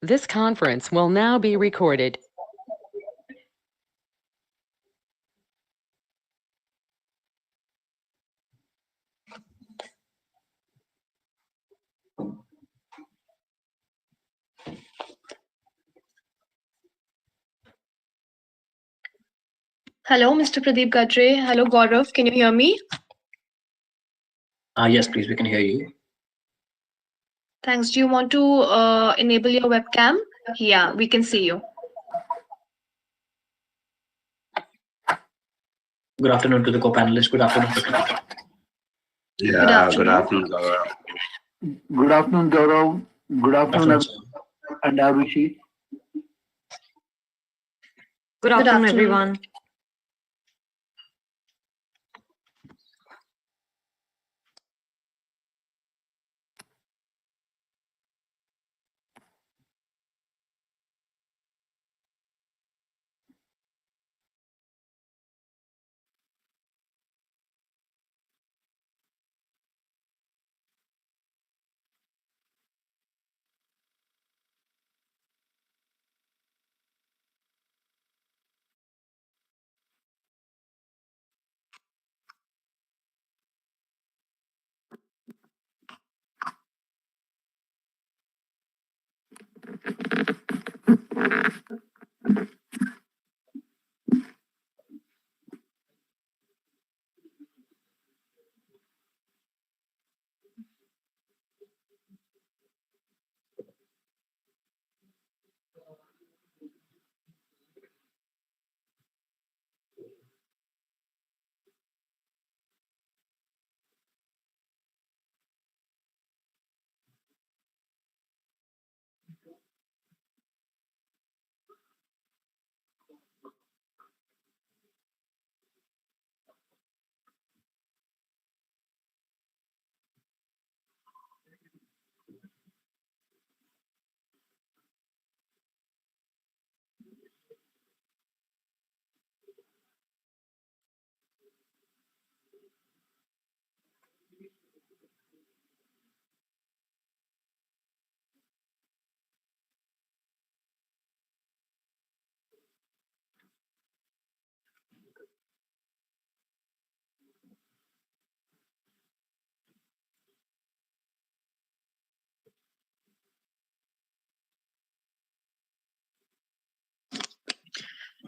This conference will now be recorded. Hello, Mr. Pradeep Gatre. Hello, Gaurav. Can you hear me? Yes, please, we can hear you. Thanks. Do you want to enable your webcam? Yeah, we can see you. Good afternoon to the co-panelists. Good afternoon. Yeah, good afternoon, Gaurav. Good afternoon, Gaurav. Good afternoon, and Arushi. Good afternoon, everyone.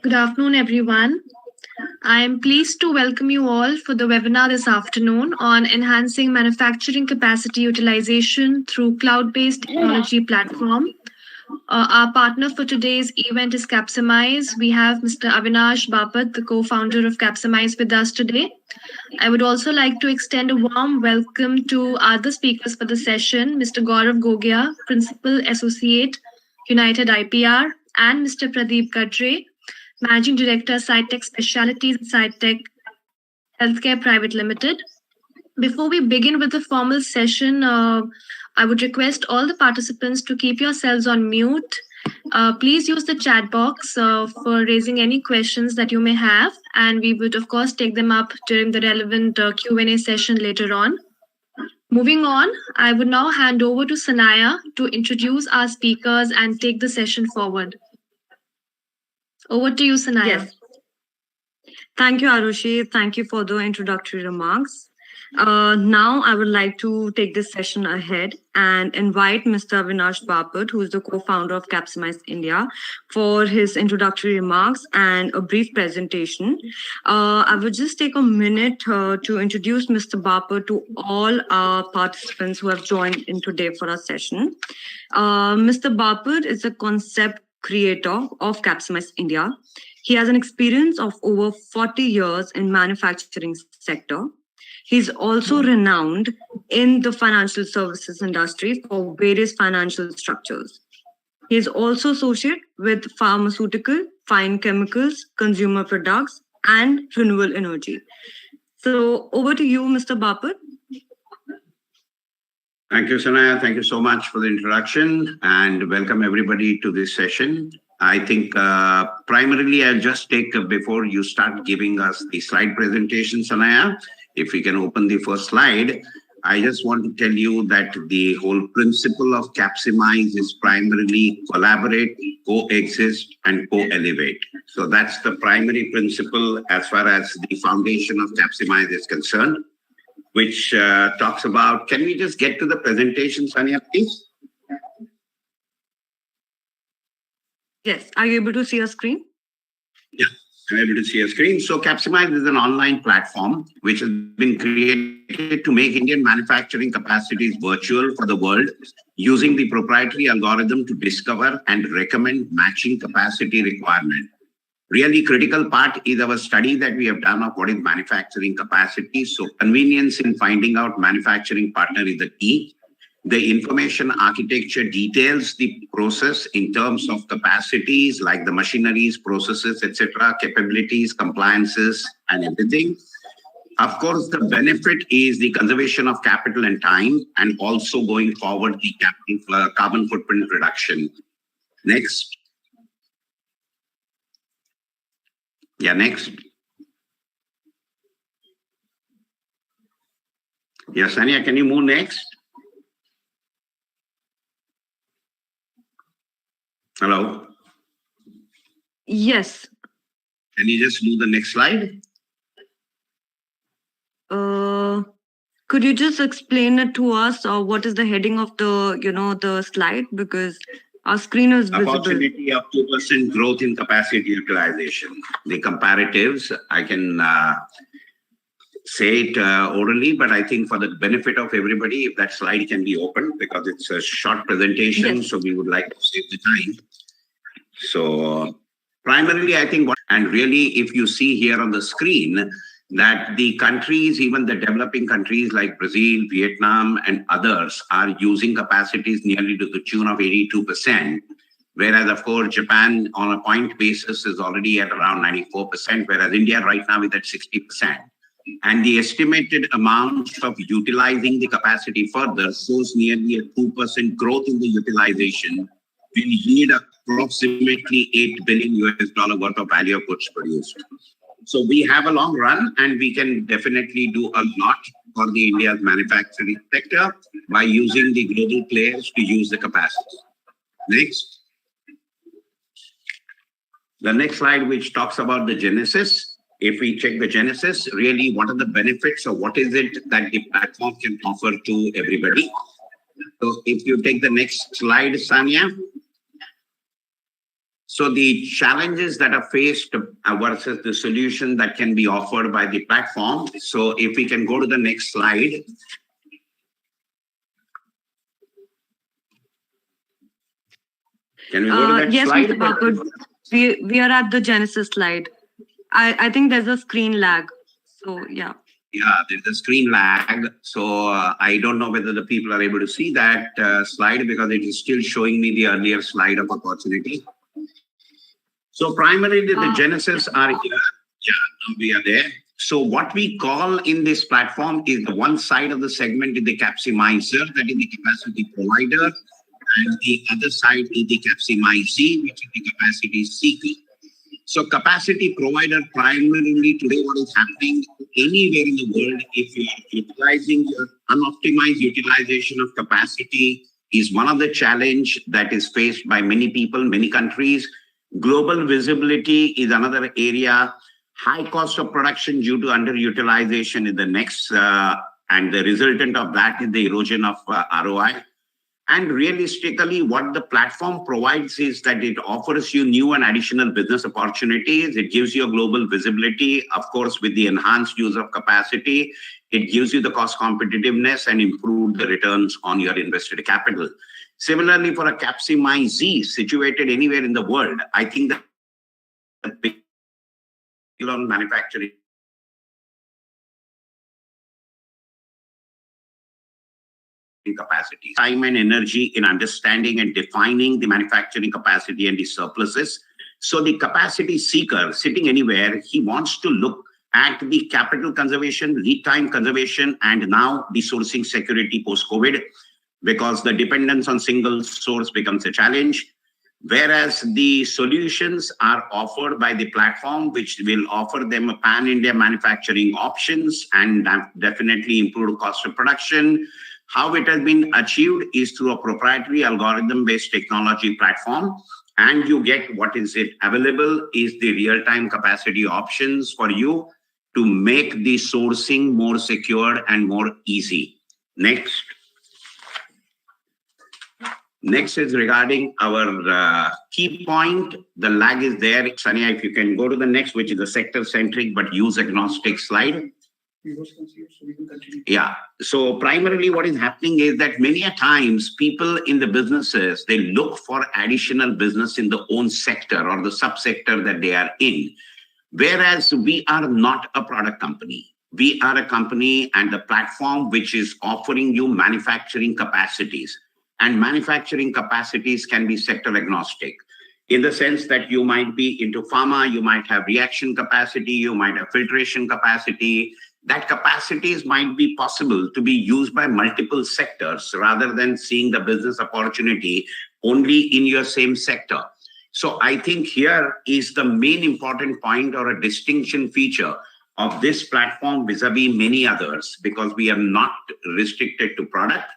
Good afternoon, everyone. I am pleased to welcome you all for the webinar this afternoon on enhancing manufacturing capacity utilization through cloud-based technology platform Our partner for today's event is Capximize. We have Mr. Avinash Bapat, the co-founder of Capximize, with us today. I would also like to extend a warm welcome to other speakers for the session, Mr. Gaurav Gogia, Principal Associate, United IPR, and Mr. Pradeep Kadre, Managing Director, SciTech Specialities and SciTech Healthcare Private Limited. Before we begin with the formal session, I would request all the participants to keep yourselves on mute. Please use the chat box for raising any questions that you may have, and we would, of course, take them up during the relevant Q&A session later on. Moving on, I would now hand over to Sanaya to introduce our speakers and take the session forward. Over to you, Sanaya. Yes. Thank you, Arushi. Thank you for the introductory remarks. Now I would like to take this session ahead and invite Mr. Avinash Bapat, who is the co-founder of Capximize India, for his introductory remarks and a brief presentation. I would just take a minute to introduce Mr. Bapat to all our participants who have joined in today for our session. Mr. Bapat is a concept creator of Capximize India. He has an experience of over 40 years in manufacturing sector. He's also renowned in the financial services industry for various financial structures. He is also associated with pharmaceutical, fine chemicals, consumer products, and renewable energy. So over to you, Mr. Bapat. Thank you, Sanaya. Thank you so much for the introduction and welcome everybody to this session. I think primarily I'll just take, before you start giving us the slide presentation, Sanaya, if we can open the first slide, I just want to tell you that the whole principle of Capximize is primarily collaborate, coexist, and co-elevate. So that's the primary principle as far as the foundation of Capximize is concerned, which talks about, can we just get to the presentation, Sania, please? Yes. Are you able to see your screen? Yeah. I'm able to see a screen. So Capximize is an online platform which has been created to make Indian manufacturing capacities virtual for the world using the proprietary algorithm to discover and recommend matching capacity requirement. Really critical part is our study that we have done of what is manufacturing capacity. So convenience in finding out manufacturing partner is the key. The information architecture details the process in terms of capacities like the machineries, processes, etc., capabilities, compliances, and everything. Of course, the benefit is the conservation of capital and time, and also going forward, the carbon footprint reduction. Next. Yeah, next. Yes, Anya, can you move next? Hello? Yes. Can you just move the next slide? Could you just explain it to us, or what is the heading of the, the slide? Because our screen is visible. Opportunity of 2% growth in capacity utilization. The comparatives, I can say it orally, but I think for the benefit of everybody, if that slide can be opened, because it's a short presentation, yes. So we would like to save the time. So primarily, I think, and really, if you see here on the screen, that the countries, even the developing countries like Brazil, Vietnam, and others are using capacities nearly to the tune of 82%, whereas, of course, Japan on a point basis is already at around 94%, whereas India right now is at 60%. And the estimated amount of utilizing the capacity further shows nearly a 2% growth in the utilization will yield approximately $8 billion worth of value of goods produced. So we have a long run, and we can definitely do a lot for the India's manufacturing sector by using the global players to use the capacity. Next. The next slide, which talks about the genesis. If we check the genesis, really, what are the benefits, or what is it that the platform can offer to everybody? So if you take the next slide, Sania. So the challenges that are faced versus the solution that can be offered by the platform. So if we can go to the next slide. Can we go to that Yes, slide? Mr. Bapat, we are at the Genesis slide. I think there's a screen lag. So, yeah. Yeah, there's a screen lag. So I don't know whether the people are able to see that slide because it is still showing me the earlier slide of opportunity. So primarily the Genesis are here. Yeah, now we are there. So what we call in this platform is the one side of the segment is the Capximizer, that is the capacity provider, and the other side is the Capximize, which is the capacity seeker. So capacity provider primarily today what is happening anywhere in the world, if you are utilizing your unoptimized utilization of capacity is one of the challenge that is faced by many people, many countries. Global visibility is another area. High cost of production due to underutilization is the next, and the resultant of that is the erosion of ROI. And realistically, what the platform provides is that it offers you new and additional business opportunities. It gives you a global visibility, of course, with the enhanced use of capacity. It gives you the cost competitiveness and improve the returns on your invested capital. Similarly, for a Capximize situated anywhere in the world, I think that the big on manufacturing capacity, time and energy in understanding and defining the manufacturing capacity and the surpluses. So the capacity seeker sitting anywhere, he wants to look at the capital conservation, lead time conservation, and now the sourcing security post-COVID, because the dependence on single source becomes a challenge. Whereas the solutions are offered by the platform, which will offer them a pan-India manufacturing options and definitely improve cost of production. How it has been achieved is through a proprietary algorithm-based technology platform, and you get what is it available is the real-time capacity options for you to make the sourcing more secure and more easy. Next. Next is regarding our key point. The lag is there. Sania, if you can go to the next, which is a sector-centric but use-agnostic slide. Yeah. So primarily what is happening is that many a times people in the businesses, they look for additional business in the own sector or the subsector that they are in. Whereas we are not a product company. We are a company and a platform which is offering you manufacturing capacities. And manufacturing capacities can be sector agnostic in the sense that you might be into pharma, you might have reaction capacity, you might have filtration capacity. That capacities might be possible to be used by multiple sectors rather than seeing the business opportunity only in your same sector. So I think here is the main important point or a distinction feature of this platform vis-a-vis many others, because we are not restricted to product.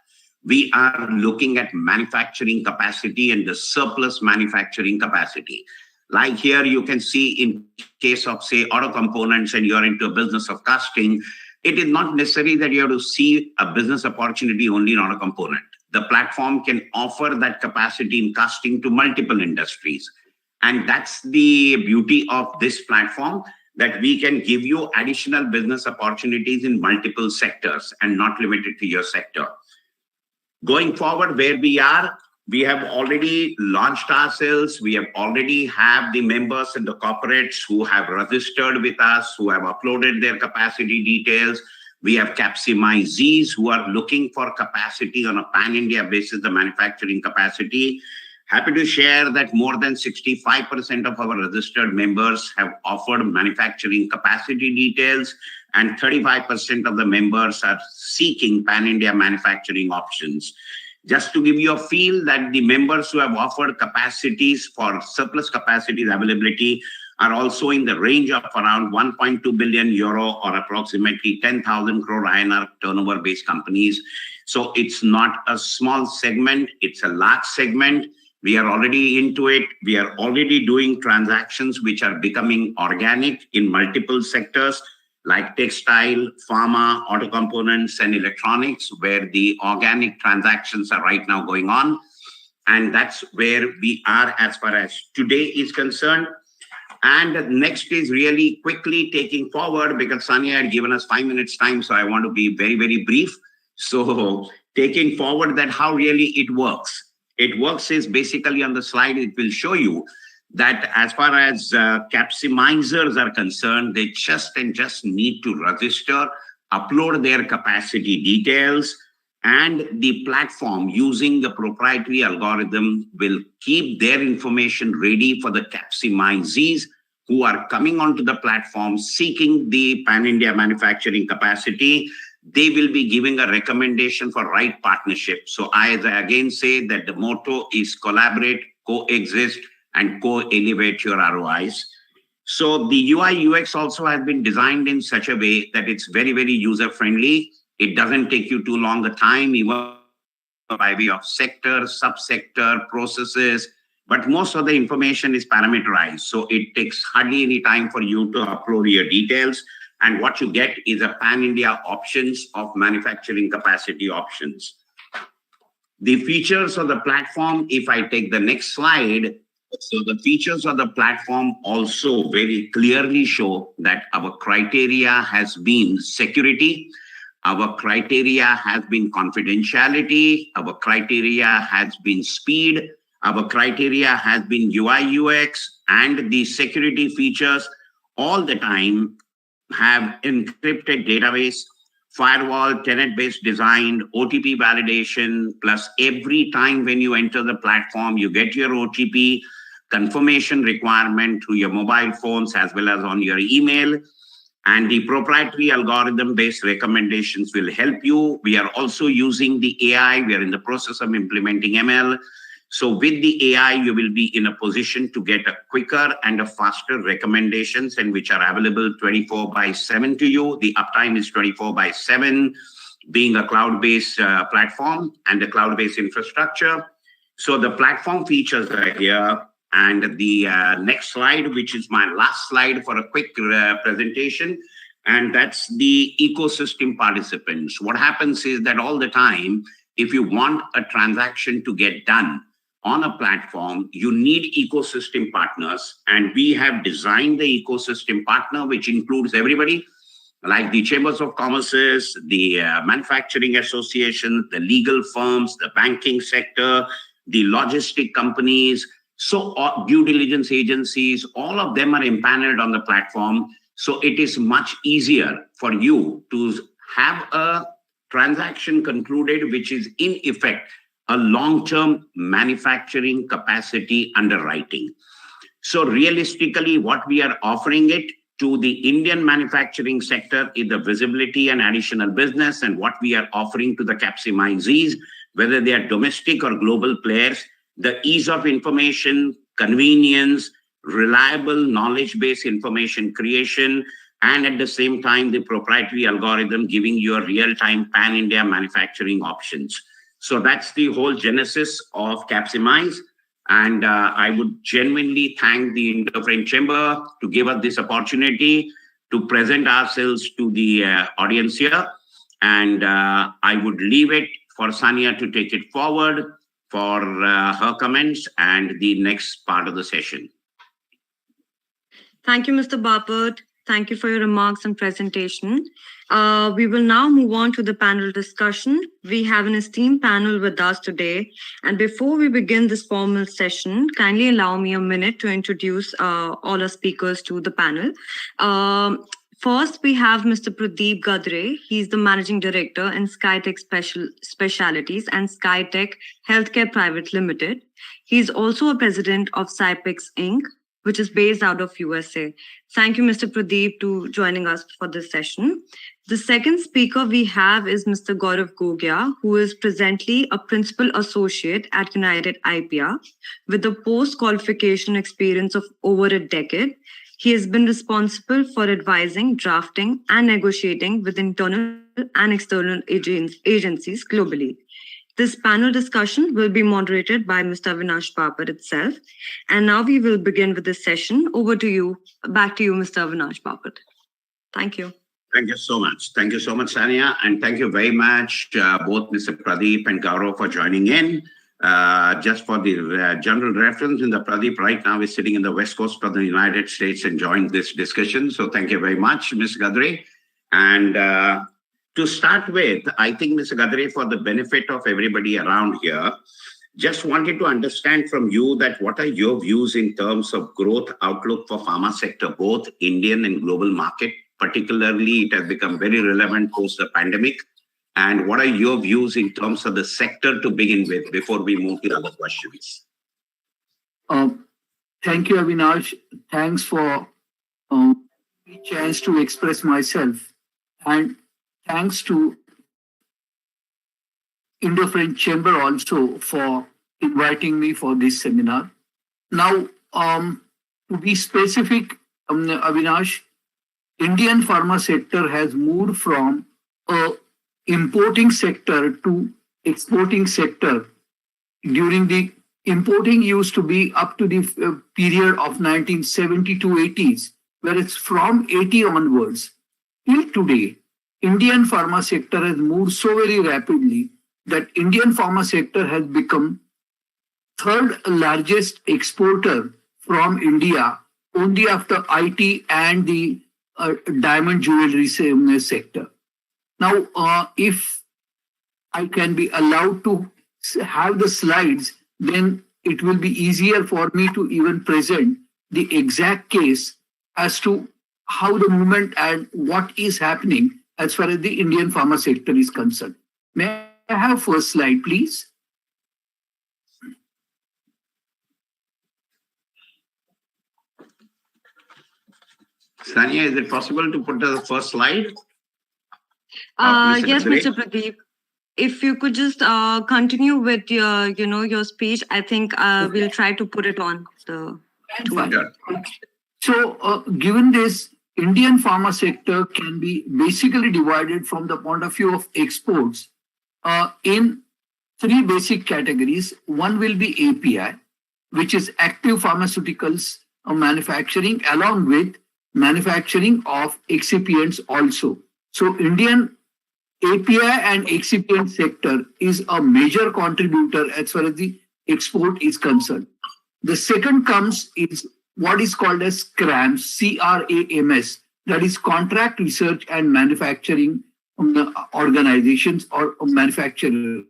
We are looking at manufacturing capacity and the surplus manufacturing capacity. Like here, you can see in case of, say, auto components and you're into a business of casting, it is not necessary that you have to see a business opportunity only in auto component. The platform can offer that capacity in casting to multiple industries. And that's the beauty of this platform, that we can give you additional business opportunities in multiple sectors and not limited to your sector. Going forward, where we are, we have already launched ourselves. We have already have the members and the corporates who have registered with us, who have uploaded their capacity details. We have Capximizes who are looking for capacity on a pan-India basis, the manufacturing capacity. Happy to share that more than 65% of our registered members have offered manufacturing capacity details, and 35% of the members are seeking pan-India manufacturing options. Just to give you a feel that the members who have offered capacities for surplus capacities availability are also in the range of around 1.2 billion euro or approximately 10,000 crore INR turnover-based companies. So it's not a small segment, it's a large segment. We are already into it. We are already doing transactions which are becoming organic in multiple sectors like textile, pharma, auto components, and electronics, where the organic transactions are right now going on. And that's where we are as far as today is concerned. And next is really quickly taking forward, because Sania had given us 5 minutes time, so I want to be very, very brief. So taking forward that how really it works. it works is basically on the slide, it will show you that as far as Capximizers are concerned, they just need to register, upload their capacity details, and the platform using the proprietary algorithm will keep their information ready for the Capximizees who are coming onto the platform seeking the pan-India manufacturing capacity. They will be giving a recommendation for right partnership. So I again say that the motto is collaborate, coexist, and co-elevate your ROIs. So the UI UX also has been designed in such a way that it's very, very user-friendly. It doesn't take you too long a time, even by way of sector, subsector, processes, but most of the information is parameterized. So it takes hardly any time for you to upload your details. And what you get is a pan-India options of manufacturing capacity options. The features of the platform, if I take the next slide, so the features of the platform also very clearly show that our criteria has been security, our criteria has been confidentiality, our criteria has been speed, our criteria has been UI UX, and the security features all the time have encrypted database, firewall, tenant-based design, OTP validation, plus every time when you enter the platform, you get your OTP confirmation requirement through your mobile phones as well as on your email. And the proprietary algorithm-based recommendations will help you. We are also using the AI. We are in the process of implementing ML. So with the AI, you will be in a position to get a quicker and a faster recommendations, and which are available 24/7 to you. The uptime is 24/7, being a cloud-based platform and a cloud-based infrastructure. So the platform features are here. And the next slide, which is my last slide for a quick presentation, and that's the ecosystem participants. What happens is that all the time, if you want a transaction to get done on a platform, you need ecosystem partners. And we have designed the ecosystem partner, which includes everybody, like the chambers of commerces, the manufacturing association, the legal firms, the banking sector, the logistic companies. So due diligence agencies, all of them are empaneled on the platform. So it is much easier for you to have a transaction concluded, which is in effect a long-term manufacturing capacity underwriting. So realistically, what we are offering it to the Indian manufacturing sector is the visibility and additional business. And what we are offering to the Capximizees, whether they are domestic or global players, the ease of information, convenience, reliable knowledge-based information creation, and at the same time, the proprietary algorithm giving you a real-time pan-India manufacturing options. So that's the whole genesis of Capximize. And I would genuinely thank the Indo-French Chamber to give us this opportunity to present ourselves to the audience here. And I would leave it for Sania to take it forward for her comments and the next part of the session. Thank you, Mr. Bapat. Thank you for your remarks and presentation. We will now move on to the panel discussion. We have an esteemed panel with us today. And before we begin this formal session, kindly allow me a minute to introduce all our speakers to the panel. First, we have Mr. Pradeep Gadre. He's the Managing Director in Skytech Specialities and Skytech Healthcare Private Limited. He's also a president of Cypex Inc., which is based out of USA. Thank you, Mr. Pradeep, to joining us for this session. The second speaker we have is Mr. Gaurav Gogia, who is presently a principal associate at United IPR with a post-qualification experience of over a decade. He has been responsible for advising, drafting, and negotiating with internal and external agencies globally. This panel discussion will be moderated by Mr. Avinash Bapat itself. And now we will begin with this session. Over to you. Back to you, Mr. Avinash Bapat. Thank you. Thank you so much. Thank you so much, Sania. And thank you very much, both Mr. Pradeep and Gaurav, for joining in. Just for the general reference, Pradeep right now is sitting in the West Coast of the United States enjoying this discussion. So thank you very much, Ms. Gadre. And to start with, I think, Mr. Gadre, for the benefit of everybody around here, Just wanted to understand from you that what are your views in terms of growth outlook for pharma sector, both Indian and global market? Particularly, it has become very relevant post the pandemic. And what are your views in terms of the sector to begin with before we move to other questions? Thank you, Avinash. Thanks for the chance to express myself. And thanks to Indo-French Chamber also for inviting me for this seminar. Now, to be specific, Avinash, Indian pharma sector has moved from a importing sector to exporting sector. During the importing used to be up to the period of 1970 to 80s, whereas from 80 onwards till today, Indian pharma sector has moved so very rapidly that Indian pharma sector has become third largest exporter from India, only after IT and the diamond jewelry sector. Now, if I can be allowed to have the slides, then it will be easier for me to even present the exact case as to how the movement and what is happening as far as the Indian pharma sector is concerned. May I have first slide, please? Sanya, is it possible to put the first slide? Yes, Mr. Pradeep. If you could just continue with your speech, I think we'll try to put it on the. So, given this, Indian pharma sector can be basically divided from the point of view of exports in three basic categories. One will be API, which is active pharmaceuticals manufacturing, along with manufacturing of excipients also. So, Indian API and excipient sector is a major contributor as far as the export is concerned. The second comes is what is called as CRAMS, C-R-A-M-S, that is Contract Research and Manufacturing Organizations or manufacturers.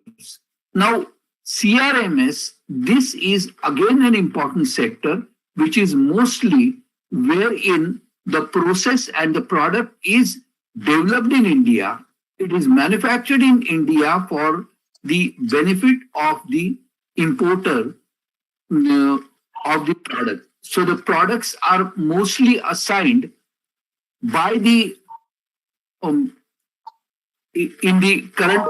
Now, CRMS, this is again an important sector, which is mostly wherein the process and the product is developed in India. It is manufactured in India for the benefit of the importer of the product. So the products are mostly assigned by the, in the current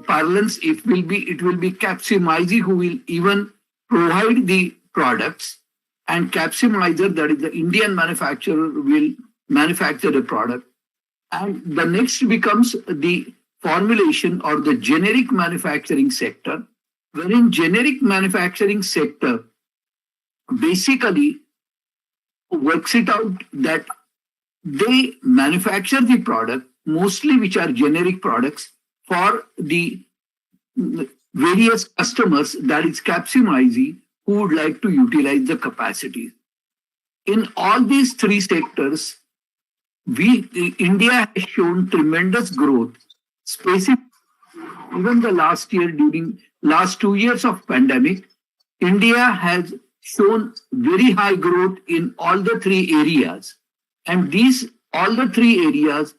parlance, it will be Capximize who will even provide the products, and Capximizer, that is the Indian manufacturer, will manufacture the product. And the next becomes the formulation or the generic manufacturing sector, wherein generic manufacturing sector basically works it out that they manufacture the product, mostly which are generic products, for the various customers, that is Capximize, who would like to utilize the capacity. In all these three sectors, India has shown tremendous growth, specifically even the last year, during last 2 years of pandemic, India has shown very high growth in all the three areas. And all the three areas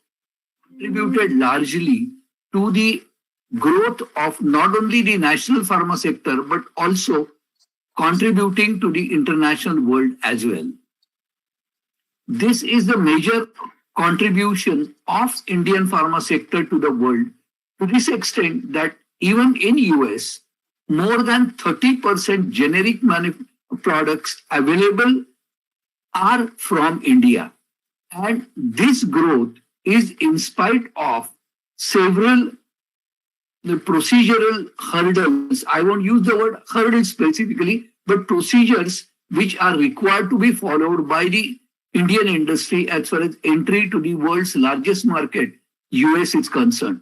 contributed largely to the growth of not only the national pharma sector, but also contributing to the international world as well. This is the major contribution of Indian pharma sector to the world, to this extent that even in US, more than 30% generic products available are from India. And this growth is in spite of several procedural hurdles. I won't use the word hurdles specifically, but procedures which are required to be followed by the Indian industry as far as entry to the world's largest market, US, is concerned.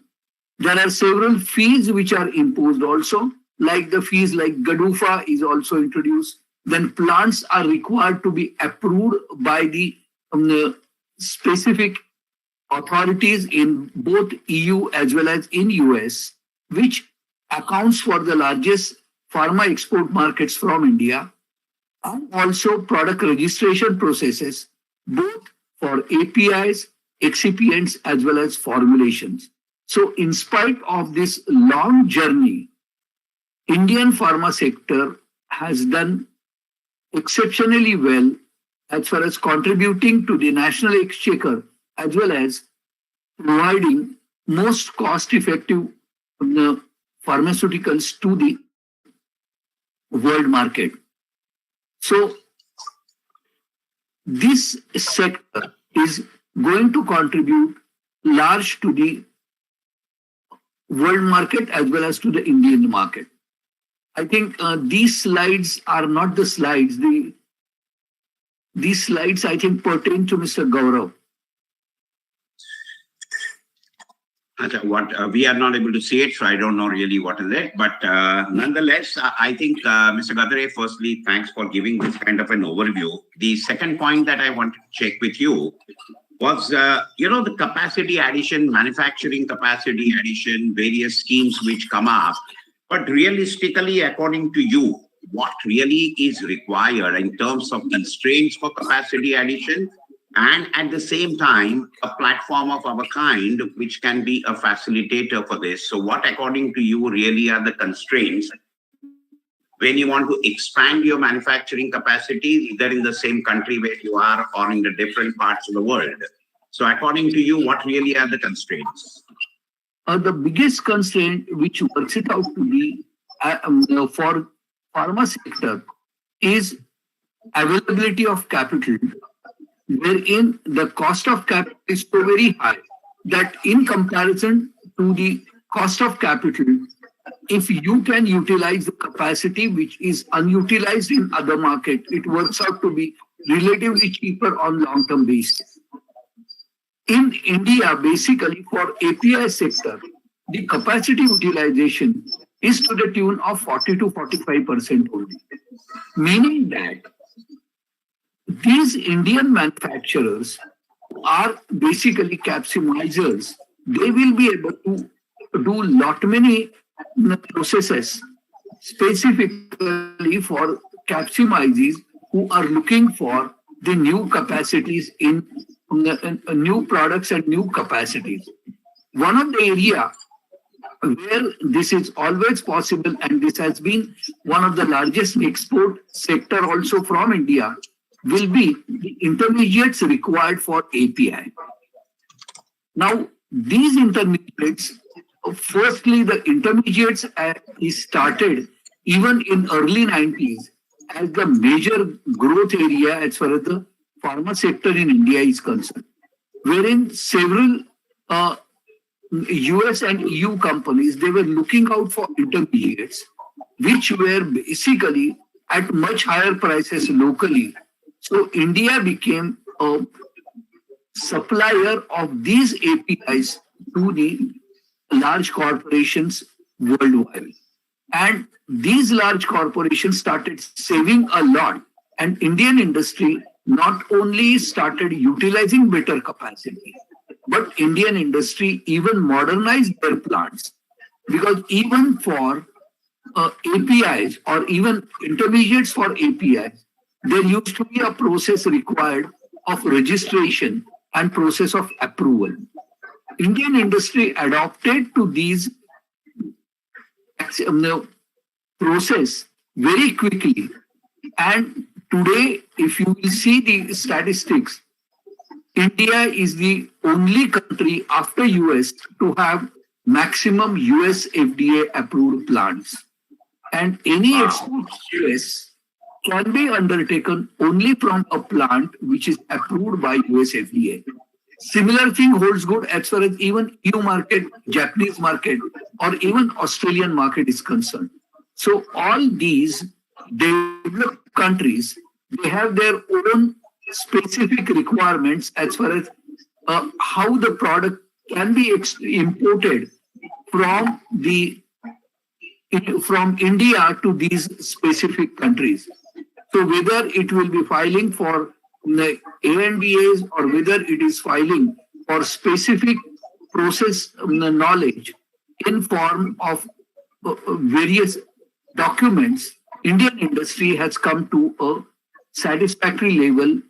There are several fees which are imposed also, like the fees like GDUFA is also introduced. Then plants are required to be approved by the specific authorities in both EU as well as in US, which accounts for the largest pharma export markets from India, and also product registration processes, both for APIs, excipients, as well as formulations. So in spite of this long journey, Indian pharma sector has done exceptionally well as far as contributing to the national exchequer, as well as providing most cost-effective pharmaceuticals to the world market. So this sector is going to contribute large to the world market as well as to the Indian market. I think these slides are not the slides. These slides, I think, pertain to Mr. Gaurav. What we are not able to see it, so I don't know really what is it. But nonetheless, I think Mr. Gadare, firstly, thanks for giving this kind of an overview. The second point that I wanted to check with you was, the capacity addition, manufacturing capacity addition, various schemes which come up. But realistically, according to you, what really is required in terms of constraints for capacity addition, and at the same time, a platform of our kind, which can be a facilitator for this. So what, according to you, really are the constraints when you want to expand your manufacturing capacity, either in the same country where you are or in the different parts of the world? So according to you, what really are the constraints? The biggest constraint which works it out to be for pharma sector is availability of capital, wherein the cost of capital is so very high that in comparison to the cost of capital, if you can utilize the capacity which is unutilized in other market, it works out to be relatively cheaper on long-term basis. In India, basically for API sector, the capacity utilization is to the tune of 40 to 45% only, meaning that these Indian manufacturers are basically capsimizers. They will be able to do lot many processes specifically for capsimizes who are looking for the new capacities in new products and new capacities. One of the area where this is always possible, and this has been one of the largest export sector also from India, will be the intermediates required for API. Now, these intermediates, firstly, the intermediates is started even in early 90s as the major growth area as far as the pharma sector in India is concerned, wherein several US and EU companies, they were looking out for intermediates, which were basically at much higher prices locally. So India became a supplier of these APIs to the large corporations worldwide. And these large corporations started saving a lot, and Indian industry not only started utilizing better capacity, but Indian industry even modernized their plants. Because even for APIs or even intermediates for APIs, there used to be a process required of registration and process of approval. Indian industry adopted to these process very quickly. And today, if you will see the statistics, India is the only country after US to have maximum US FDA approved plants. And any export to US can be undertaken only from a plant which is approved by US FDA. Similar thing holds good as far as even EU market, Japanese market, or even Australian market is concerned. So all these developed countries, they have their own specific requirements as far as how the product can be imported from India to these specific countries. So whether it will be filing for ANDAs or whether it is filing for specific process knowledge in form of various documents, Indian industry has come to a satisfactory level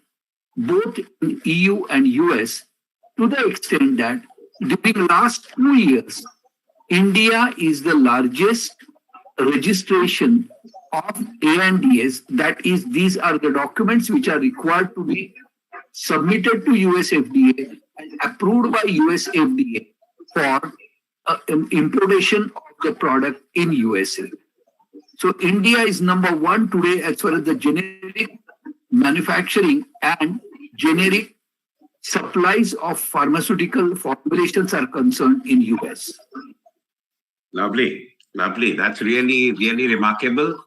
both in EU and US, to the extent that during last 2 years, India is the largest registration of ANDAs. That is, these are the documents which are required to be submitted to US FDA and approved by US FDA for importation of the product in USA. So India is number one today as far as the generic manufacturing and generic supplies of pharmaceutical formulations are concerned in US. Lovely, lovely. That's really, really remarkable.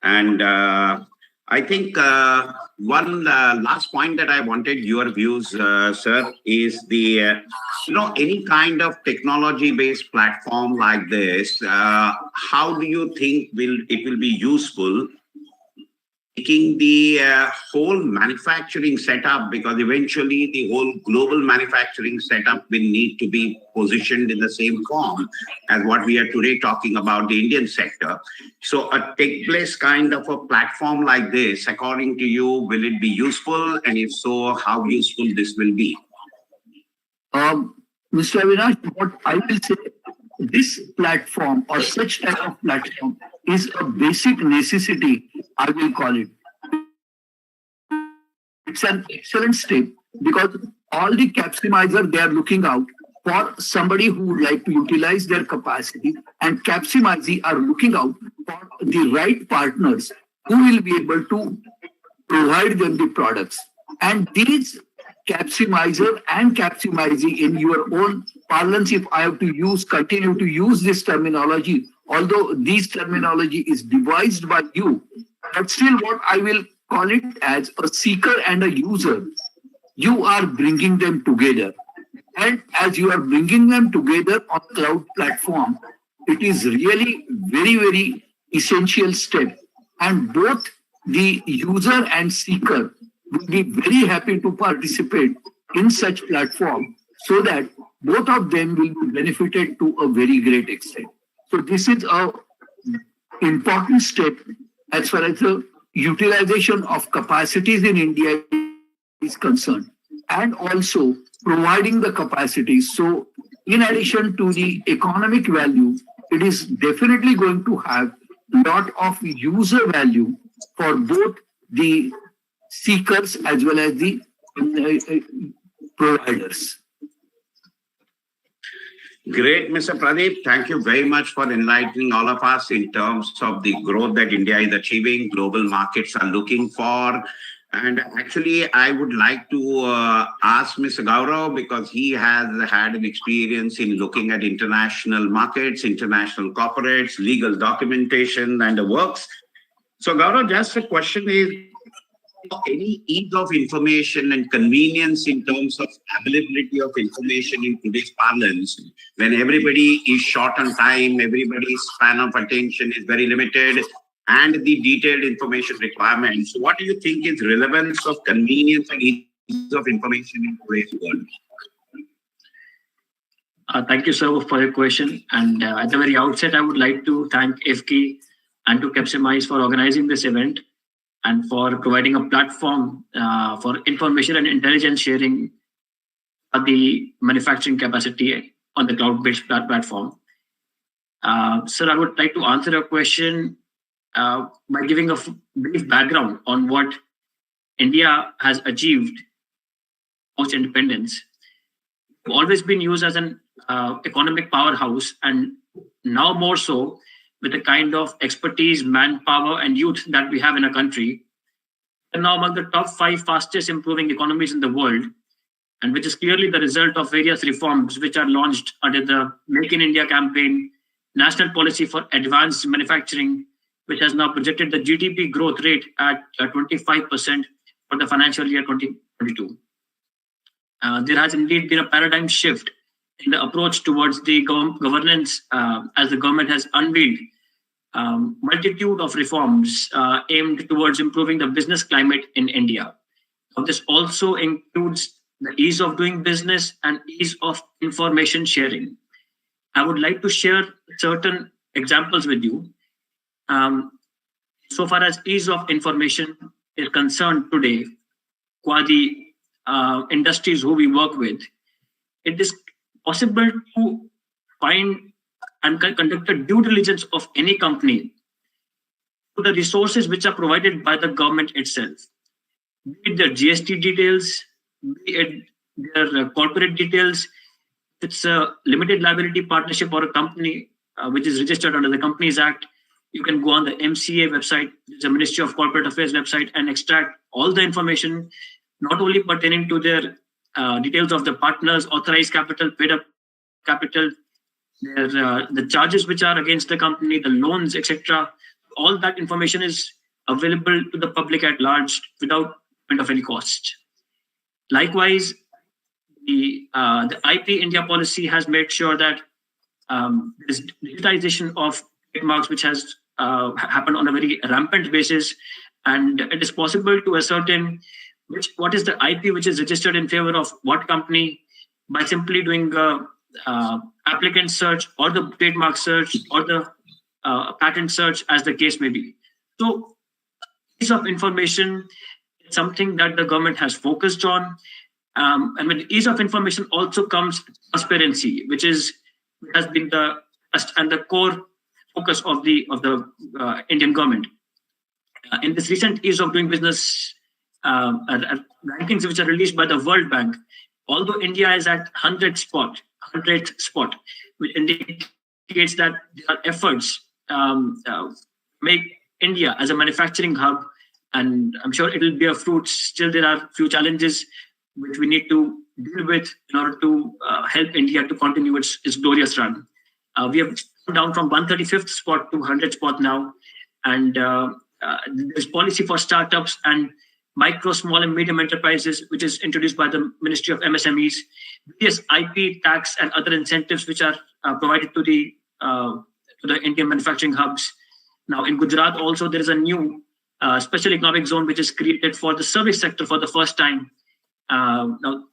And I think one last point that I wanted your views, sir, is the, any kind of technology-based platform like this, how do you think it will be useful making the whole manufacturing setup, because eventually the whole global manufacturing setup will need to be positioned in the same form as what we are today talking about the Indian sector. So a tech-based kind of a platform like this, according to you, will it be useful? And if so, how useful this will be? Mr. Avinash, what I will say, this platform or such type of platform is a basic necessity, I will call it. It's an excellent step because all the Capximizers, they are looking out for somebody who would like to utilize their capacity, and Capximize are looking out for the right partners who will be able to provide them the products. And these Capximizer and Capximize, in your own parlance, if I have to continue to use this terminology, although this terminology is devised by you, but still what I will call it as a seeker and a user, you are bringing them together. And as you are bringing them together on cloud platform, it is really very, very essential step. And both the user and seeker will be very happy to participate in such platform so that both of them will be benefited to a very great extent. So this is an important step as far as the utilization of capacities in India is concerned, and also providing the capacities. So in addition to the economic value, it is definitely going to have a lot of user value for both the seekers as well as the providers. Great, Mr. Pradeep. Thank you very much for enlightening all of us in terms of the growth that India is achieving, global markets are looking for. And actually, I would like to ask Mr. Gaurav, because he has had an experience in looking at international markets, international corporates, legal documentation, and the works. So Gaurav, just a question is, any ease of information and convenience in terms of availability of information in today's parlance, when everybody is short on time, everybody's span of attention is very limited, and the detailed information requirements. So what do you think is relevance of convenience and ease of information in today's world? Thank you, sir, for your question. And at the very outset, I would like to thank FK and to Capximize for organizing this event and for providing a platform for information and intelligence sharing at the manufacturing capacity on the cloud-based platform. Sir, I would like to answer your question by giving a brief background on what India has achieved post-independence. We've always been used as an economic powerhouse, and now more so with the kind of expertise, manpower, and youth that we have in a country. And now among the top 5 fastest improving economies in the world, and which is clearly the result of various reforms which are launched under the Make in India campaign, National Policy for Advanced Manufacturing, which has now projected the GDP growth rate at 25% for the financial year 2022. There has indeed been a paradigm shift in the approach towards the governance as the government has unveiled multitude of reforms aimed towards improving the business climate in India. Now, this also includes the ease of doing business and ease of information sharing. I would like to share certain examples with you. So far as ease of information is concerned today, qua the industries who we work with, it is possible to find and conduct a due diligence of any company to the resources which are provided by the government itself, be it their GST details, be it their corporate details. If it's a limited liability partnership or a company which is registered under the Companies Act, you can go on the MCA website, the Ministry of Corporate Affairs website, and extract all the information, not only pertaining to their details of the partners, authorized capital, paid up capital, their, the charges which are against the company, the loans, etc. All that information is available to the public at large without payment of any cost. Likewise, the IP India policy has made sure that this digitization of trademarks, which has happened on a very rampant basis, and it is possible to ascertain what is the IP which is registered in favor of what company by simply doing applicant search or the trademark search or the patent search, as the case may be. So, piece of information is something that the government has focused on, and with ease of information also comes transparency, which has been the and the core focus of the Indian government. In this recent ease of doing business rankings which are released by the World Bank, although India is at 100th spot, which indicates that there are efforts make India as a manufacturing hub, and I'm sure it will bear fruits. Still, there are few challenges which we need to deal with in order to help India to continue its glorious run. We have come down from 135th spot to 100th spot now, and there's policy for startups and micro, small, and medium enterprises, which is introduced by the Ministry of MSMEs. Various IP, tax, and other incentives which are provided to the Indian manufacturing hubs. Now, in Gujarat also, there is a new special economic zone which is created for the service sector for the first time. Now,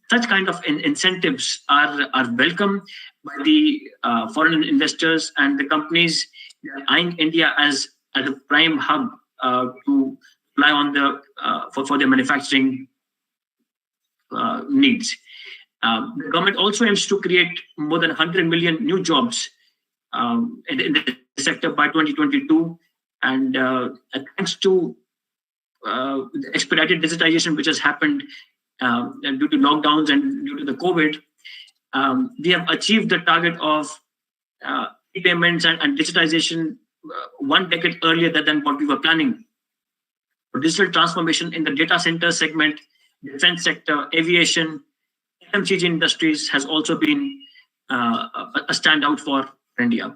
such kind of incentives are welcome by the foreign investors and the companies eyeing India as a prime hub to rely on for their manufacturing needs. The government also aims to create more than 100 million new jobs in the sector by 2022, and thanks to the expedited digitization which has happened due to lockdowns and due to the COVID, we have achieved the target of e-payments and digitization 1 decade earlier than what we were planning. Digital transformation in the data center segment, defense sector, aviation, FMCG industries has also been a standout for India.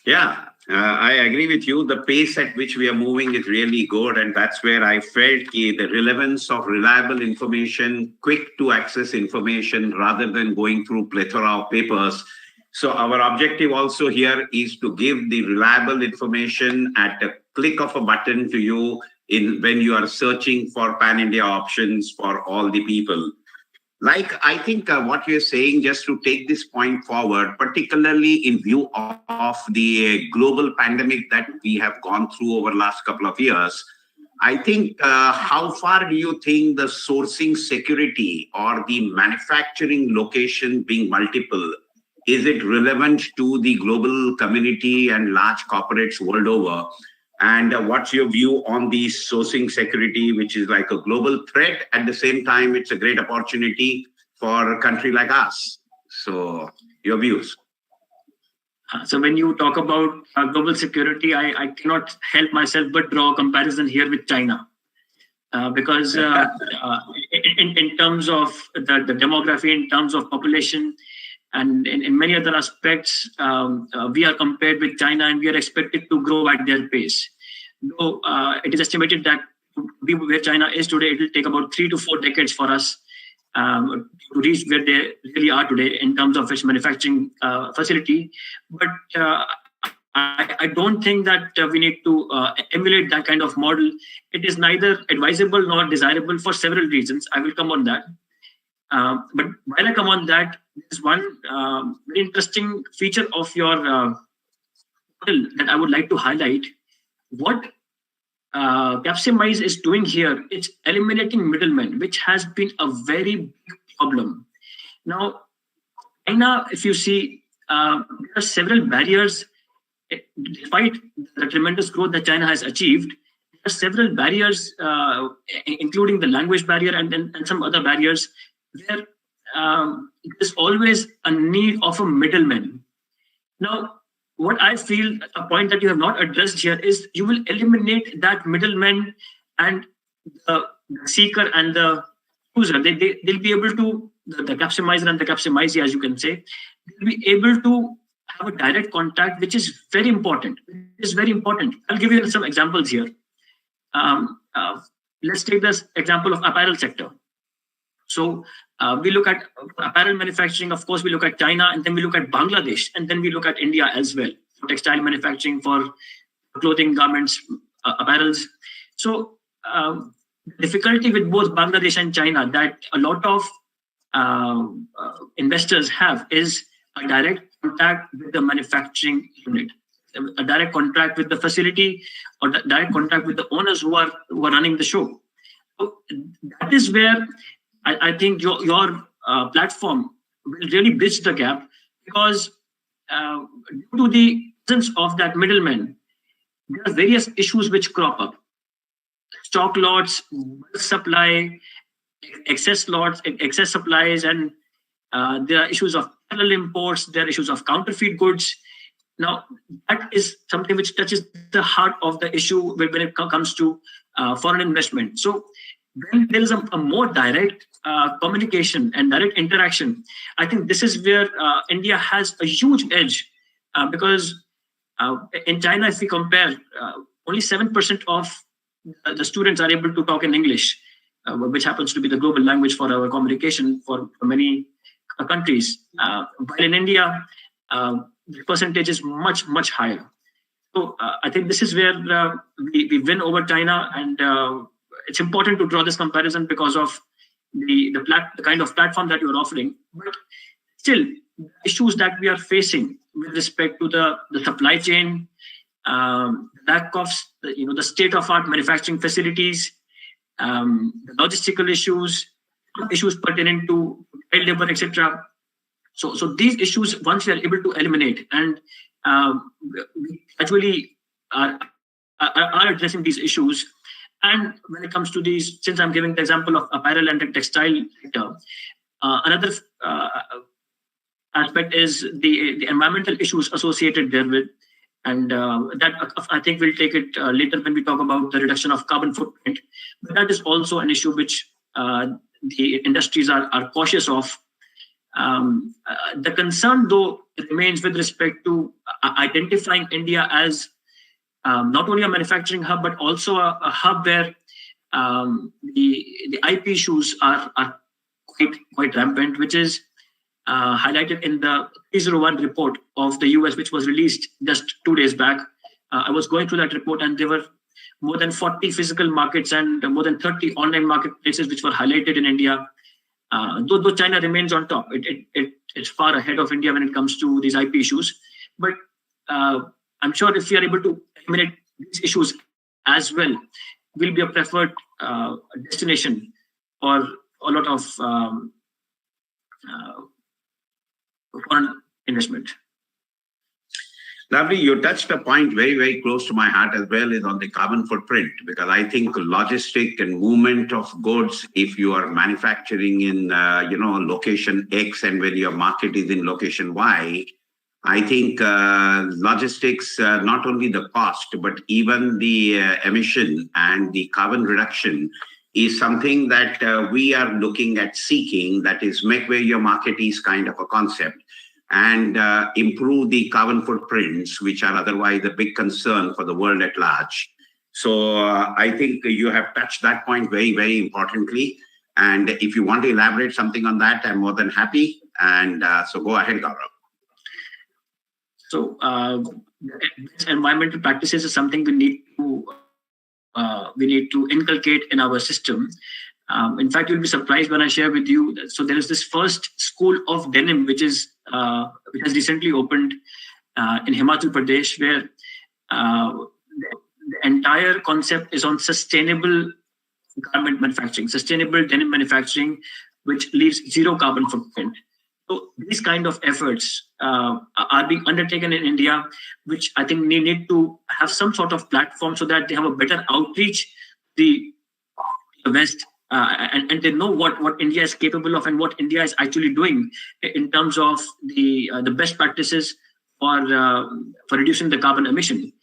Yeah, I agree with you. The pace at which we are moving is really good, and that's where I felt the relevance of reliable information, quick to access information rather than going through plethora of papers. So our objective also here is to give the reliable information at a click of a button to you when you are searching for pan-India options for all the people. Like, I think what you're saying, just to take this point forward, particularly in view of the global pandemic that we have gone through over the last couple of years, I think how far do you think the sourcing security or the manufacturing location being multiple, is it relevant to the global community and large corporates world over? And what's your view on the sourcing security, which is like a global threat? At the same time, it's a great opportunity for a country like us. So your views. So when you talk about global security, I cannot help myself but draw a comparison here with China. Because in terms of the demography, in terms of population, and in many other aspects, we are compared with China, and we are expected to grow at their pace. Though it is estimated that to be where China is today, it will take about 3 to 4 decades for us to reach where they really are today in terms of its manufacturing facility. But I don't think that we need to emulate that kind of model. It is neither advisable nor desirable for several reasons. I will come on that. But while I come on that, there's one very interesting feature of your model that I would like to highlight. What Capximize is doing here, it's eliminating middlemen, which has been a very big problem. Now, China, if you see, there are several barriers. Despite the tremendous growth that China has achieved, there are several barriers, including the language barrier and some other barriers, where there's always a need of a middleman. Now, what I feel, a point that you have not addressed here, is you will eliminate that middleman, and the seeker and the user, they'll be able to, the Capximizer and the Capximize, as you can say, they'll be able to have a direct contact, which is very important. It is very important. I'll give you some examples here. Let's take this example of apparel sector. So we look at apparel manufacturing, of course, we look at China, and then we look at Bangladesh, and then we look at India as well, for textile manufacturing, for clothing, garments, apparels. So difficulty with both Bangladesh and China that a lot of investors have is a direct contact with the manufacturing unit, a direct contract with the facility, or direct contact with the owners who are running the show. So that is where I think your platform will really bridge the gap, because due to the presence of that middleman, there are various issues which crop up. Stock lots, supply, excess lots, excess supplies, and there are issues of parallel imports, there are issues of counterfeit goods. Now, that is something which touches the heart of the issue when it comes to foreign investment. So when there is a more direct communication and direct interaction, I think this is where India has a huge edge, because in China, if we compare, only 7% of the students are able to talk in English, which happens to be the global language for our communication for many countries. While in India, the percentage is much, much higher. So I think this is where we win over China, and it's important to draw this comparison because of the kind of platform that you're offering. But still, issues that we are facing with respect to the supply chain, lack of the state-of-art manufacturing facilities, the logistical issues pertaining to child labor, etc. So these issues, once we are able to eliminate, and we actually are addressing these issues. And when it comes to these, since I'm giving the example of apparel and the textile sector, another aspect is the environmental issues associated therewith. And that, I think we'll take it later when we talk about the reduction of carbon footprint. But that is also an issue which the industries are cautious of. The concern, though, remains with respect to identifying India as not only a manufacturing hub, but also a hub where the IP issues are quite rampant, which is highlighted in the 301 report of the US, which was released just 2 days back. I was going through that report, and there were more than 40 physical markets and more than 30 online marketplaces which were highlighted in India. Though China remains on top, it's far ahead of India when it comes to these IP issues. But I'm sure if we are able to eliminate these issues as well, we'll be a preferred destination for a lot of foreign investment. Lovely. You touched a point very, very close to my heart as well, is on the carbon footprint, because I think logistic and movement of goods, if you are manufacturing in, location X, and when your market is in location Y, I think logistics, not only the cost, but even the emission and the carbon reduction is something that we are looking at seeking, that is make where your market is kind of a concept, and improve the carbon footprints, which are otherwise a big concern for the world at large. So I think you have touched that point very, very importantly. And if you want to elaborate something on that, I'm more than happy. And so go ahead, Gaurav. So environmental practices is something we need to inculcate in our system. In fact, you'll be surprised when I share with you. So there is this first school of denim, which has recently opened in Himachal Pradesh, where the entire concept is on sustainable garment manufacturing, sustainable denim manufacturing, which leaves zero carbon footprint. So these kind of efforts are being undertaken in India, which I think need to have some sort of platform so that they have a better outreach to the West, and they know what India is capable of and what India is actually doing in terms of the best practices for reducing the carbon emission.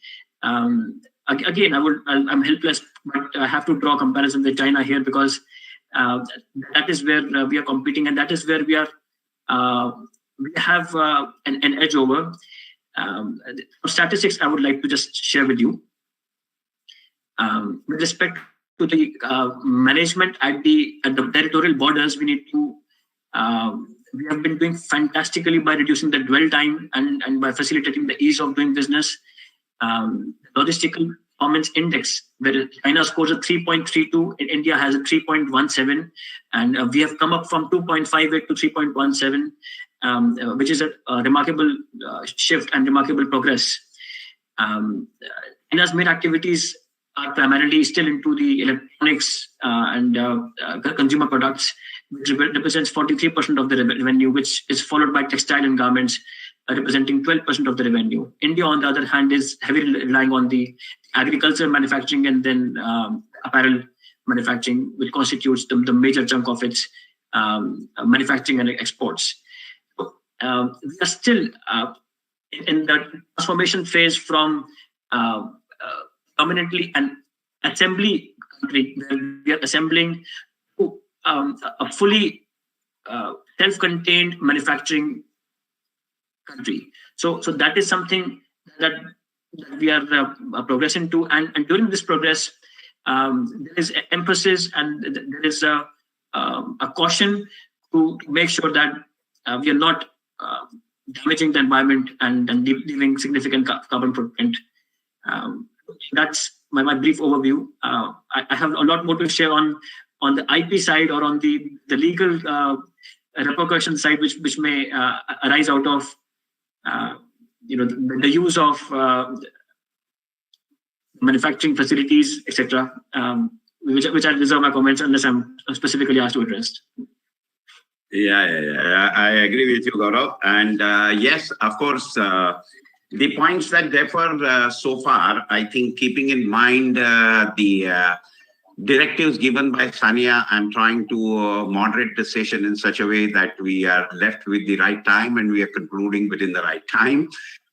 Again, I'm helpless, but I have to draw a comparison with China here, because that is where we are competing, and that is where we have an edge over. Statistics I would like to just share with you. With respect to the management at the territorial borders, we have been doing fantastically by reducing the dwell time and by facilitating the ease of doing business. Logistical performance index, where China scores a 3.32, India has a 3.17, and we have come up from 2.58 to 3.17, which is a remarkable shift and remarkable progress. China's main activities are primarily still into the electronics and consumer products, which represents 43% of the revenue, which is followed by textile and garments, representing 12% of the revenue. India, on the other hand, is heavily relying on the agriculture manufacturing and then apparel manufacturing, which constitutes the major chunk of its manufacturing and exports. So, we are still in the transformation phase from dominantly an assembly country, where we are assembling to a fully self-contained manufacturing country. So that is something that we are progressing to, and during this progress, there is emphasis and there is a caution to make sure that we are not damaging the environment and leaving significant carbon footprint. That's my brief overview. I have a lot more to share on the IP side or on the legal repercussion side, which may arise out of the use of manufacturing facilities, etc., which I reserve my comments unless I'm specifically asked to address. Yeah. I agree with you, Gaurav. And yes, of course, the points that differ so far, I think keeping in mind the directives given by Sania, I'm trying to moderate the session in such a way that we are left with the right time and we are concluding within the right time.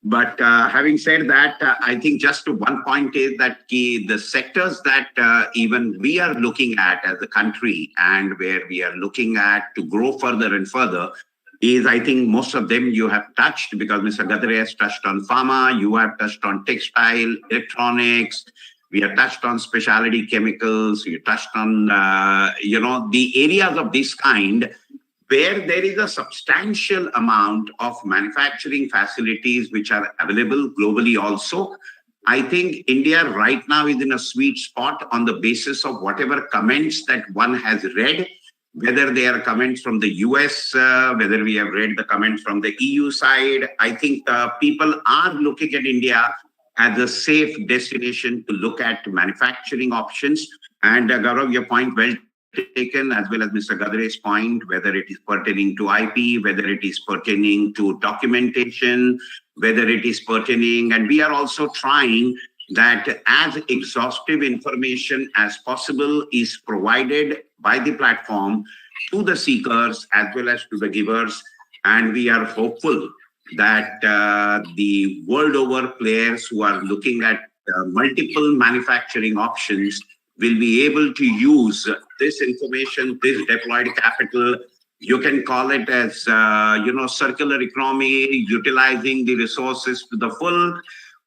But having said that, I think just one point is that the sectors that even we are looking at as a country and where we are looking at to grow further and further is, I think most of them you have touched, because Mr. Gadre has touched on pharma, you have touched on textile, electronics, we have touched on specialty chemicals, you touched on, the areas of this kind where there is a substantial amount of manufacturing facilities which are available globally also. I think India right now is in a sweet spot on the basis of whatever comments that one has read, whether they are comments from the US, whether we have read the comments from the EU side. I think people are looking at India as a safe destination to look at manufacturing options. And Gaurav, your point well taken, as well as Mr. Gadre's point, whether it is pertaining to IP, whether it is pertaining to documentation, whether it is pertaining, and we are also trying that as exhaustive information as possible is provided by the platform to the seekers as well as to the givers. And we are hopeful that the world over players who are looking at multiple manufacturing options will be able to use this information, this deployed capital. You can call it as, circular economy, utilizing the resources to the full,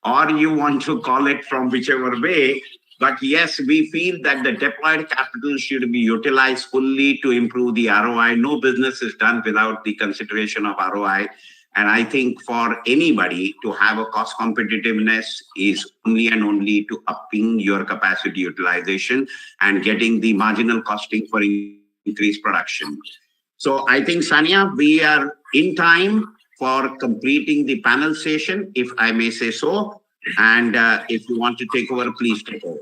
or you want to call it from whichever way. But yes, we feel that the deployed capital should be utilized fully to improve the ROI. No business is done without the consideration of ROI. And I think for anybody to have a cost competitiveness is only and only to upping your capacity utilization and getting the marginal costing for increased production. So I think, Sania, we are in time for completing the panel session, if I may say so. And if you want to take over, please take over.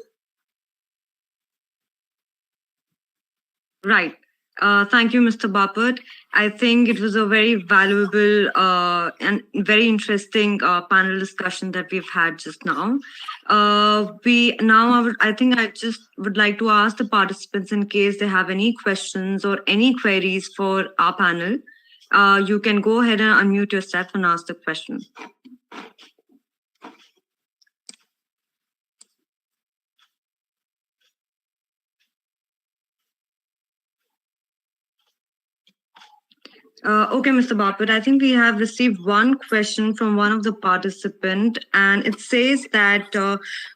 Right. Thank you, Mr. Bapat. I think it was a very valuable and very interesting panel discussion that we've had just now. I think I just would like to ask the participants, in case they have any questions or any queries for our panel. You can go ahead and unmute yourself and ask the question. Okay, Mr. Bapat, I think we have received one question from one of the participants, and it says that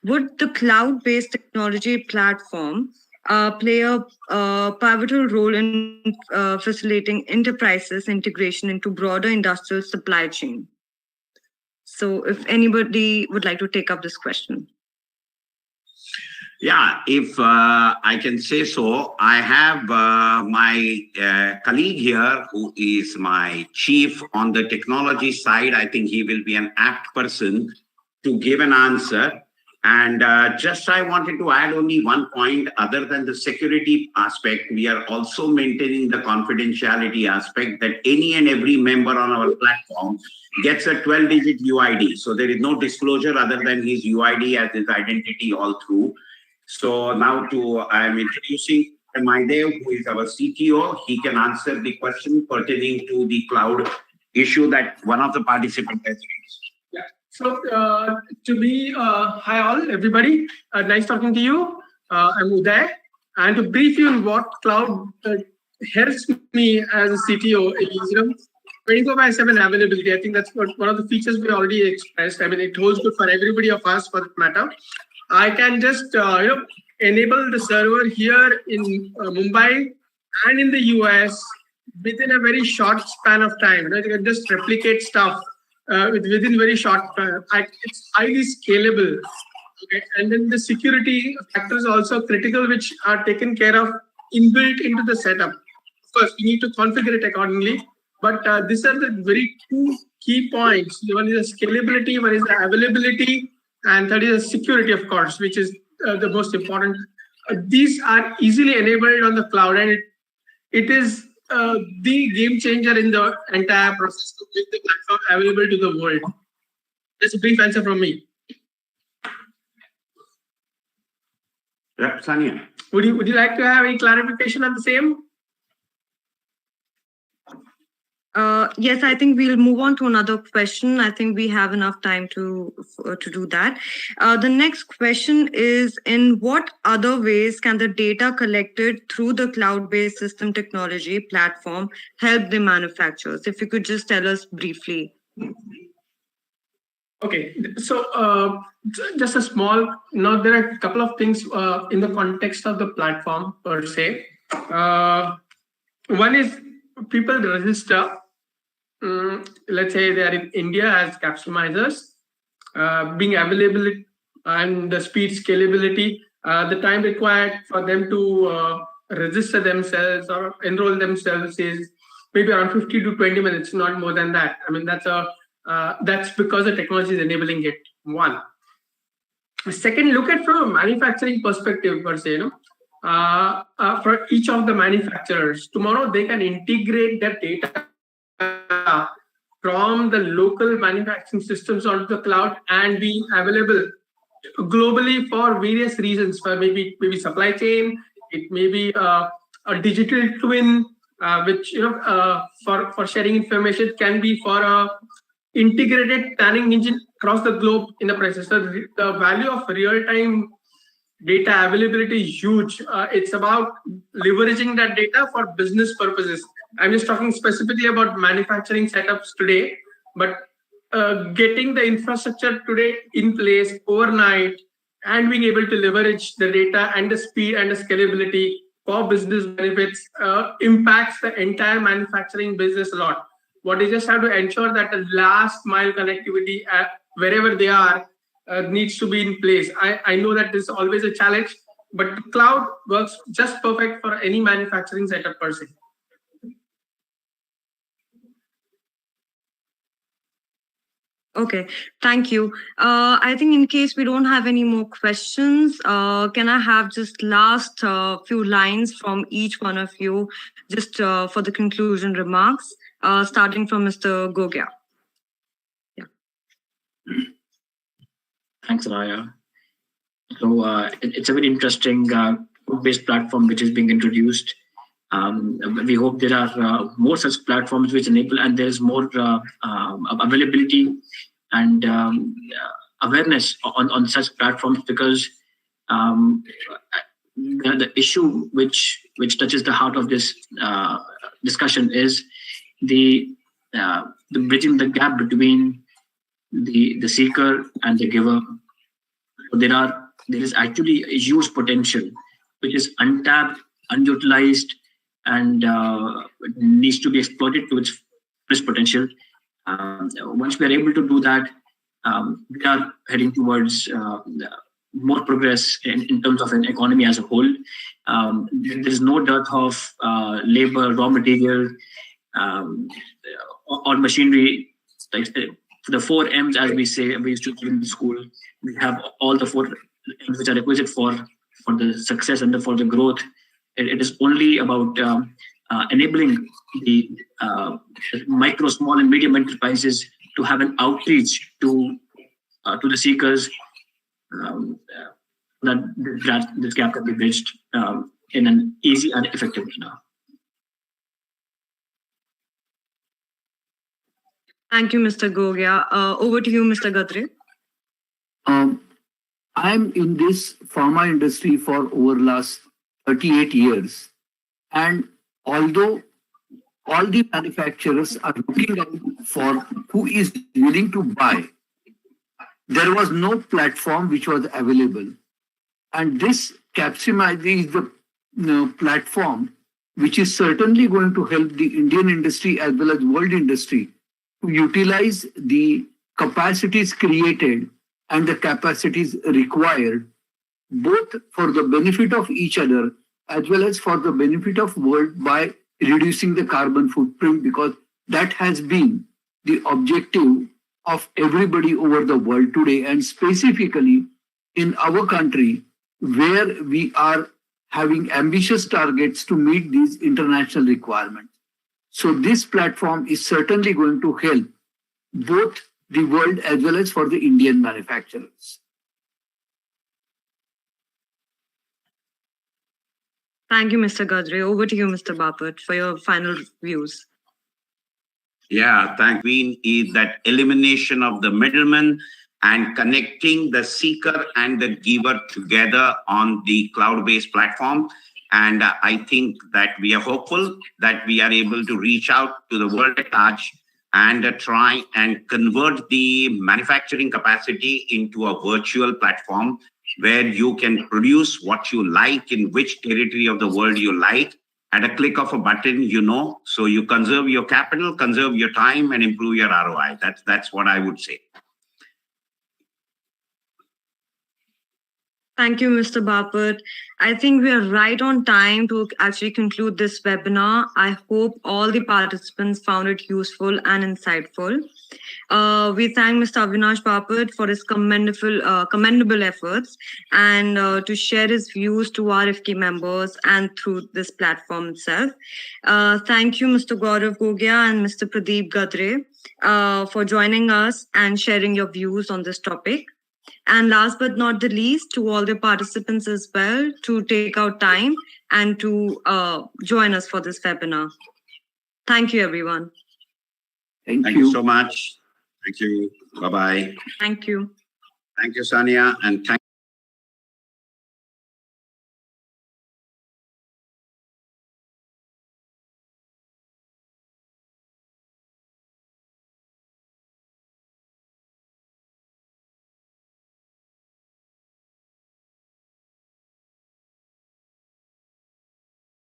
would the cloud-based technology platform play a pivotal role in facilitating enterprises' integration into broader industrial supply chain? So if anybody would like to take up this question. Yeah, if I can say so, I have my colleague here who is my chief on the technology side. I think he will be an apt person to give an answer. And just I wanted to add only one point. Other than the security aspect, we are also maintaining the confidentiality aspect that any and every member on our platform gets a 12-digit UID. So there is no disclosure other than his UID as his identity all through. So now I'm introducing Mahadev, who is our CTO. He can answer the question pertaining to the cloud issue that one of the participants has raised. Yeah. So hi all, everybody. Nice talking to you. I'm Uday. And to brief you on what cloud helps me as a CTO is, 24/7 availability. I think that's one of the features we already expressed. I mean, it holds good for everybody of us for that matter. I can just enable the server here in Mumbai and in the US within a very short span of time. You can just replicate stuff within very short time. It's highly scalable. Okay, and then the security factors also critical, which are taken care of inbuilt into the setup. Of course, we need to configure it accordingly. But these are the very two key points. One is the scalability, one is the availability, and third is the security, of course, which is the most important. These are easily enabled on the cloud, and it is the game changer in the entire process to make the platform available to the world. That's a brief answer from me. Yep, Sania. Would you like to have any clarification on the same? Yes, I think we'll move on to another question. I think we have enough time to do that. The next question is, in what other ways can the data collected through the cloud-based system technology platform help the manufacturers? If you could just tell us briefly. Okay, so just a small, now there are a couple of things in the context of the platform per se. One is people register, let's say they are in India as Capximizers, being available and the speed scalability, the time required for them to register themselves or enroll themselves is maybe around 50 to 20 minutes, not more than that. I mean, that's because the technology is enabling it. One. Second, look at from a manufacturing perspective per se, for each of the manufacturers. Tomorrow they can integrate that data from the local manufacturing systems onto the cloud and be available globally for various reasons. For maybe supply chain, it may be a digital twin, which for sharing information. It can be for a integrated planning engine across the globe in the process. So the value of real-time data availability is huge. It's about leveraging that data for business purposes. I'm just talking specifically about manufacturing setups today, but getting the infrastructure today in place overnight and being able to leverage the data and the speed and the scalability for business benefits impacts the entire manufacturing business a lot. What they just have to ensure that the last mile connectivity wherever they are needs to be in place. I know that this is always a challenge, but cloud works just perfect for any manufacturing setup per se. Okay, thank you. I think in case we don't have any more questions, can I have just last few lines from each one of you, just for the conclusion remarks, starting from Mr. Gogia. Thanks, Raya. So it's a very interesting based platform which is being introduced. We hope there are more such platforms which enable, and there is more availability and awareness on such platforms, because the issue which touches the heart of this discussion is the bridging the gap between the seeker and the giver. So there is actually a huge potential which is untapped, unutilized, and needs to be exploited to its fullest potential. Once we are able to do that, we are heading towards more progress in terms of an economy as a whole. There is no dearth of labor, raw material, or machinery. Like the 4 M's, as we say, we used to do in school. We have all the 4 M's which are requisite for the success and for the growth. It is only about enabling the micro, small, and medium enterprises to have an outreach to the seekers, that this gap can be bridged in an easy and effective manner. Thank you, Mr. Gogia. Over to you, Mr. Gadre. I'm in this pharma industry for over last 38 years. And although all the manufacturers are looking out for who is willing to buy, there was no platform which was available. And this Capximize is the platform which is certainly going to help the Indian industry as well as world industry to utilize the capacities created and the capacities required, both for the benefit of each other as well as for the benefit of world by reducing the carbon footprint, because that has been the objective of everybody over the world today, and specifically in our country, where we are having ambitious targets to meet these international requirements. So this platform is certainly going to help both the world as well as for the Indian manufacturers. Thank you, Mr. Gadre. Over to you, Mr. Bapat, for your final views. Yeah, thank you. Is that elimination of the middleman and connecting the seeker and the giver together on the cloud-based platform. And I think that we are hopeful that we are able to reach out to the world at large and try and convert the manufacturing capacity into a virtual platform where you can produce what you like in which territory of the world you like at a click of a button, so you conserve your capital, conserve your time, and improve your ROI. That's what I would say. Thank you, Mr. Bapat. I think we are right on time to actually conclude this webinar. I hope all the participants found it useful and insightful. We thank Mr. Avinash Bapat for his commendable efforts and to share his views to our FK members and through this platform itself. Thank you, Mr. Gaurav Gogia and Mr. Pradeep Gadre for joining us and sharing your views on this topic. And last but not the least, to all the participants as well, to take out time and to join us for this webinar. Thank you, everyone. Thank you so much. Thank you. Bye-bye. Thank you. Thank you, Sania. And thank